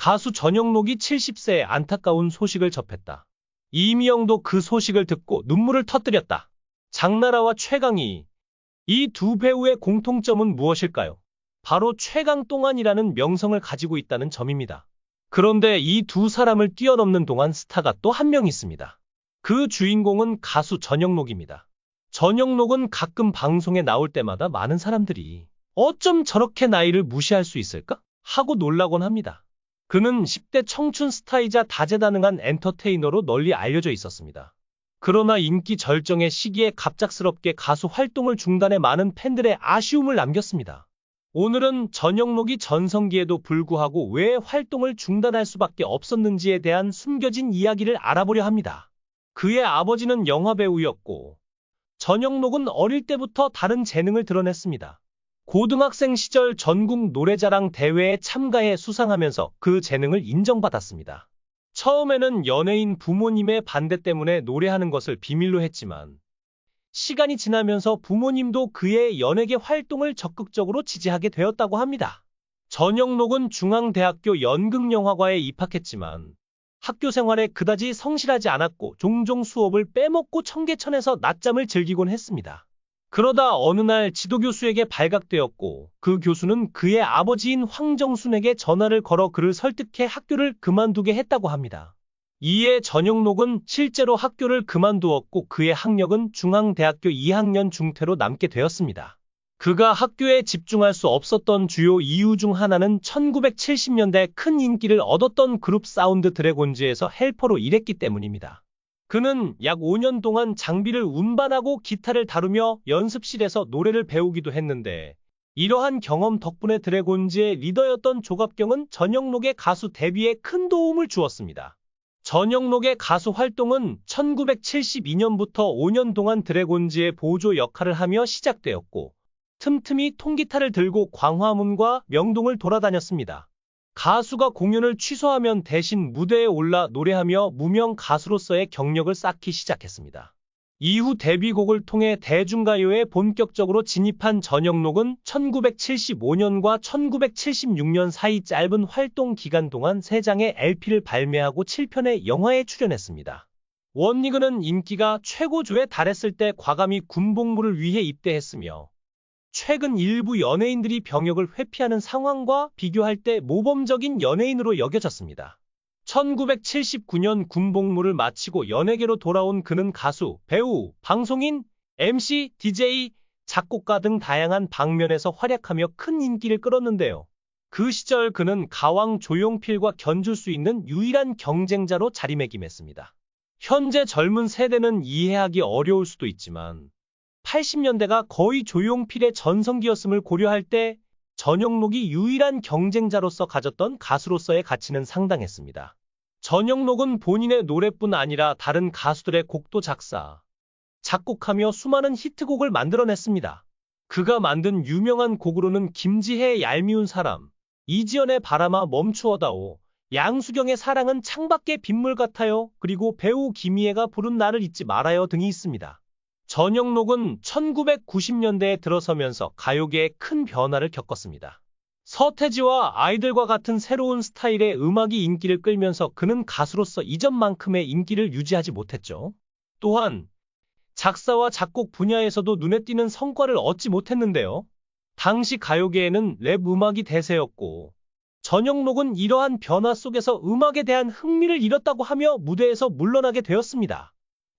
가수 전영록이 70세에 안타까운 소식을 접했다. 이미영도 그 소식을 듣고 눈물을 터뜨렸다. 장나라와 최강희. 이 두 배우의 공통점은 무엇일까요? 바로 최강동안이라는 명성을 가지고 있다는 점입니다. 그런데 이 두 사람을 뛰어넘는 동안 스타가 또 한 명 있습니다. 그 주인공은 가수 전영록입니다. 전영록은 가끔 방송에 나올 때마다 많은 사람들이 어쩜 저렇게 나이를 무시할 수 있을까? 하고 놀라곤 합니다. 그는 10대 청춘 스타이자 다재다능한 엔터테이너로 널리 알려져 있었습니다. 그러나 인기 절정의 시기에 갑작스럽게 가수 활동을 중단해 많은 팬들의 아쉬움을 남겼습니다. 오늘은 전영록이 전성기에도 불구하고 왜 활동을 중단할 수밖에 없었는지에 대한 숨겨진 이야기를 알아보려 합니다. 그의 아버지는 영화배우였고 전영록은 어릴 때부터 다른 재능을 드러냈습니다. 고등학생 시절 전국 노래자랑 대회에 참가해 수상하면서 그 재능을 인정받았습니다. 처음에는 연예인 부모님의 반대 때문에 노래하는 것을 비밀로 했지만 시간이 지나면서 부모님도 그의 연예계 활동을 적극적으로 지지하게 되었다고 합니다. 전영록은 중앙대학교 연극영화과에 입학했지만 학교 생활에 그다지 성실하지 않았고 종종 수업을 빼먹고 청계천에서 낮잠을 즐기곤 했습니다. 그러다 어느 날 지도교수에게 발각되었고 그 교수는 그의 아버지인 황정순에게 전화를 걸어 그를 설득해 학교를 그만두게 했다고 합니다. 이에 전영록은 실제로 학교를 그만두었고 그의 학력은 중앙대학교 2학년 중퇴로 남게 되었습니다. 그가 학교에 집중할 수 없었던 주요 이유 중 하나는 1970년대 큰 인기를 얻었던 그룹 사운드 드래곤즈에서 헬퍼로 일했기 때문입니다. 그는 약 5년 동안 장비를 운반하고 기타를 다루며 연습실에서 노래를 배우기도 했는데 이러한 경험 덕분에 드래곤즈의 리더였던 조갑경은 전영록의 가수 데뷔에 큰 도움을 주었습니다. 전영록의 가수 활동은 1972년부터 5년 동안 드래곤즈의 보조 역할을 하며 시작되었고 틈틈이 통기타를 들고 광화문과 명동을 돌아다녔습니다. 가수가 공연을 취소하면 대신 무대에 올라 노래하며 무명 가수로서의 경력을 쌓기 시작했습니다. 이후 데뷔곡을 통해 대중가요에 본격적으로 진입한 전영록은 1975년과 1976년 사이 짧은 활동 기간 동안 3장의 LP를 발매하고 7편의 영화에 출연했습니다. 원리그는 인기가 최고조에 달했을 때 과감히 군복무를 위해 입대했으며 최근 일부 연예인들이 병역을 회피하는 상황과 비교할 때 모범적인 연예인으로 여겨졌습니다. 1979년 군복무를 마치고 연예계로 돌아온 그는 가수, 배우, 방송인, MC, DJ, 작곡가 등 다양한 방면에서 활약하며 큰 인기를 끌었는데요. 그 시절 그는 가왕 조용필과 견줄 수 있는 유일한 경쟁자로 자리매김했습니다. 현재 젊은 세대는 이해하기 어려울 수도 있지만 80년대가 거의 조용필의 전성기였음을 고려할 때 전영록이 유일한 경쟁자로서 가졌던 가수로서의 가치는 상당했습니다. 전영록은 본인의 노래뿐 아니라 다른 가수들의 곡도 작사, 작곡하며 수많은 히트곡을 만들어냈습니다. 그가 만든 유명한 곡으로는 김지혜의 얄미운 사람, 이지연의 바람아 멈추어다오, 양수경의 사랑은 창밖의 빗물 같아요, 그리고 배우 김희애가 부른 나를 잊지 말아요 등이 있습니다. 전영록은 1990년대에 들어서면서 가요계에 큰 변화를 겪었습니다. 서태지와 아이들과 같은 새로운 스타일의 음악이 인기를 끌면서 그는 가수로서 이전만큼의 인기를 유지하지 못했죠. 또한 작사와 작곡 분야에서도 눈에 띄는 성과를 얻지 못했는데요. 당시 가요계에는 랩 음악이 대세였고 전영록은 이러한 변화 속에서 음악에 대한 흥미를 잃었다고 하며 무대에서 물러나게 되었습니다.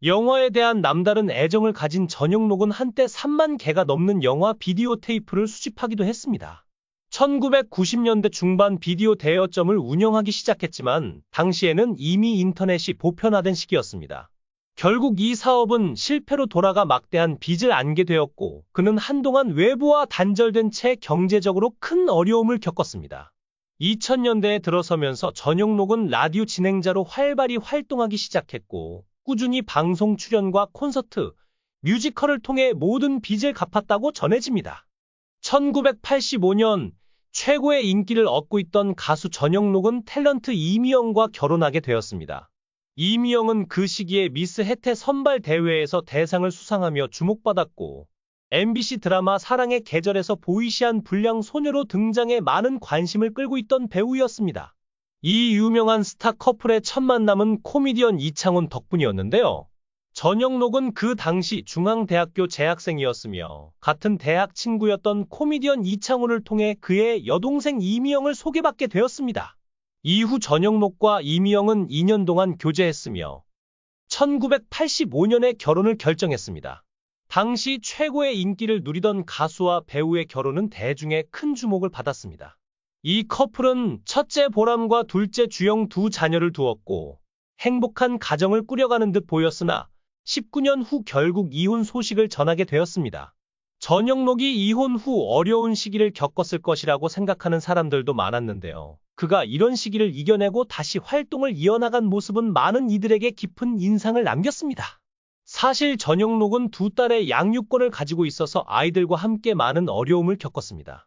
영화에 대한 남다른 애정을 가진 전영록은 한때 3만 개가 넘는 영화 비디오 테이프를 수집하기도 했습니다. 1990년대 중반 비디오 대여점을 운영하기 시작했지만 당시에는 이미 인터넷이 보편화된 시기였습니다. 결국 이 사업은 실패로 돌아가 막대한 빚을 안게 되었고 그는 한동안 외부와 단절된 채 경제적으로 큰 어려움을 겪었습니다. 2000년대에 들어서면서 전영록은 라디오 진행자로 활발히 활동하기 시작했고 꾸준히 방송 출연과 콘서트, 뮤지컬을 통해 모든 빚을 갚았다고 전해집니다. 1985년 최고의 인기를 얻고 있던 가수 전영록은 탤런트 이미영과 결혼하게 되었습니다. 이미영은 그 시기에 미스 혜태 선발 대회에서 대상을 수상하며 주목받았고 MBC 드라마 사랑의 계절에서 보이시한 불량 소녀로 등장해 많은 관심을 끌고 있던 배우였습니다. 이 유명한 스타 커플의 첫 만남은 코미디언 이창훈 덕분이었는데요. 전영록은 그 당시 중앙대학교 재학생이었으며 같은 대학 친구였던 코미디언 이창훈을 통해 그의 여동생 이미영을 소개받게 되었습니다. 이후 전영록과 이미영은 2년 동안 교제했으며 1985년에 결혼을 결정했습니다. 당시 최고의 인기를 누리던 가수와 배우의 결혼은 대중의 큰 주목을 받았습니다. 이 커플은 첫째 보람과 둘째 주영 두 자녀를 두었고 행복한 가정을 꾸려가는 듯 보였으나 19년 후 결국 이혼 소식을 전하게 되었습니다. 전영록이 이혼 후 어려운 시기를 겪었을 것이라고 생각하는 사람들도 많았는데요. 그가 이런 시기를 이겨내고 다시 활동을 이어나간 모습은 많은 이들에게 깊은 인상을 남겼습니다. 사실 전영록은 두 딸의 양육권을 가지고 있어서 아이들과 함께 많은 어려움을 겪었습니다.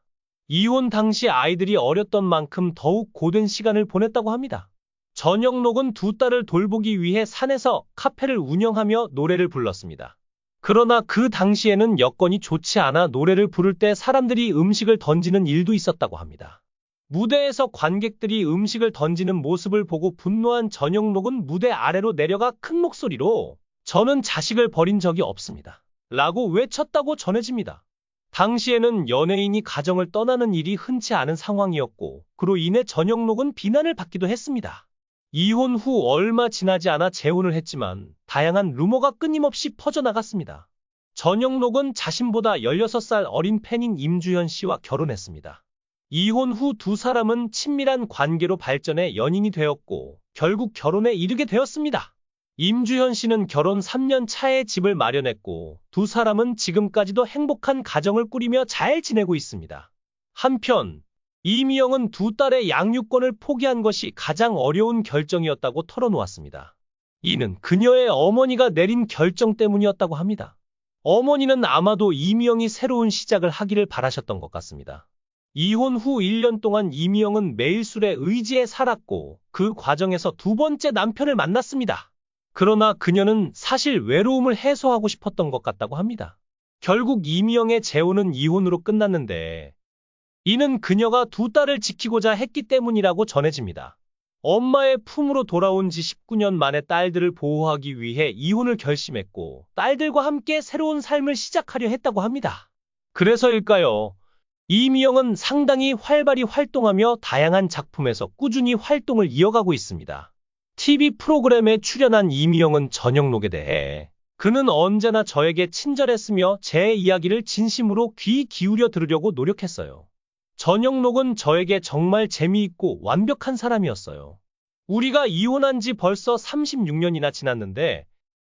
이혼 당시 아이들이 어렸던 만큼 더욱 고된 시간을 보냈다고 합니다. 전영록은 두 딸을 돌보기 위해 산에서 카페를 운영하며 노래를 불렀습니다. 그러나 그 당시에는 여건이 좋지 않아 노래를 부를 때 사람들이 음식을 던지는 일도 있었다고 합니다. 무대에서 관객들이 음식을 던지는 모습을 보고 분노한 전영록은 무대 아래로 내려가 큰 목소리로 "저는 자식을 버린 적이 없습니다. 라고 외쳤다고 전해집니다. 당시에는 연예인이 가정을 떠나는 일이 흔치 않은 상황이었고 그로 인해 전영록은 비난을 받기도 했습니다. 이혼 후 얼마 지나지 않아 재혼을 했지만 다양한 루머가 끊임없이 퍼져나갔습니다. 전영록은 자신보다 16살 어린 팬인 임주현 씨와 결혼했습니다. 이혼 후 두 사람은 친밀한 관계로 발전해 연인이 되었고 결국 결혼에 이르게 되었습니다. 임주현 씨는 결혼 3년 차에 집을 마련했고 두 사람은 지금까지도 행복한 가정을 꾸리며 잘 지내고 있습니다. 한편 이미영은 두 딸의 양육권을 포기한 것이 가장 어려운 결정이었다고 털어놓았습니다. 이는 그녀의 어머니가 내린 결정 때문이었다고 합니다. 어머니는 아마도 이미영이 새로운 시작을 하기를 바라셨던 것 같습니다. 이혼 후 1년 동안 이미영은 매일 술에 의지해 살았고 그 과정에서 두 번째 남편을 만났습니다. 그러나 그녀는 사실 외로움을 해소하고 싶었던 것 같다고 합니다. 결국 이미영의 재혼은 이혼으로 끝났는데 이는 그녀가 두 딸을 지키고자 했기 때문이라고 전해집니다. 엄마의 품으로 돌아온 지 19년 만에 딸들을 보호하기 위해 이혼을 결심했고 딸들과 함께 새로운 삶을 시작하려 했다고 합니다. 그래서일까요? 이미영은 상당히 활발히 활동하며 다양한 작품에서 꾸준히 활동을 이어가고 있습니다. TV 프로그램에 출연한 이미영은 전영록에 대해 "그는 언제나 저에게 친절했으며 제 이야기를 진심으로 귀 기울여 들으려고 노력했어요. 전영록은 저에게 정말 재미있고 완벽한 사람이었어요. 우리가 이혼한 지 벌써 36년이나 지났는데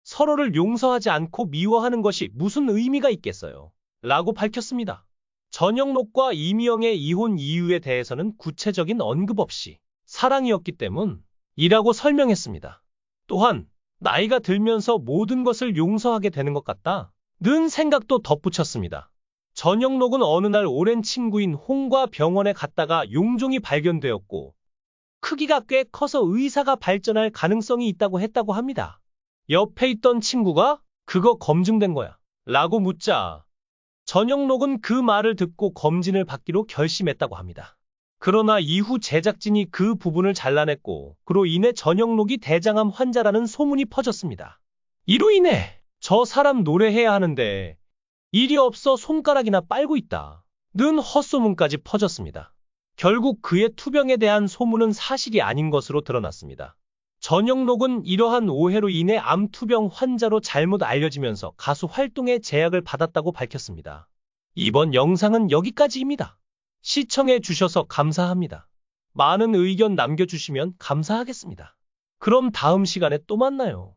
서로를 용서하지 않고 미워하는 것이 무슨 의미가 있겠어요. 라고 밝혔습니다. 전영록과 이미영의 이혼 이유에 대해서는 구체적인 언급 없이 사랑이었기 때문이라고 설명했습니다. 또한 나이가 들면서 모든 것을 용서하게 되는 것 같다는 생각도 덧붙였습니다. 전영록은 어느 날 오랜 친구인 홍과 병원에 갔다가 용종이 발견되었고 크기가 꽤 커서 의사가 발전할 가능성이 있다고 했다고 합니다. 옆에 있던 친구가 "그거 검증된 거야? 라고 묻자 전영록은 그 말을 듣고 검진을 받기로 결심했다고 합니다. 그러나 이후 제작진이 그 부분을 잘라냈고 그로 인해 전영록이 대장암 환자라는 소문이 퍼졌습니다. 이로 인해 "저 사람 노래해야 하는데 일이 없어 손가락이나 빨고 있다" 는 헛소문까지 퍼졌습니다. 결국 그의 투병에 대한 소문은 사실이 아닌 것으로 드러났습니다. 전영록은 이러한 오해로 인해 암 투병 환자로 잘못 알려지면서 가수 활동에 제약을 받았다고 밝혔습니다. 이번 영상은 여기까지입니다. 시청해 주셔서 감사합니다. 많은 의견 남겨주시면 감사하겠습니다. 그럼 다음 시간에 또 만나요.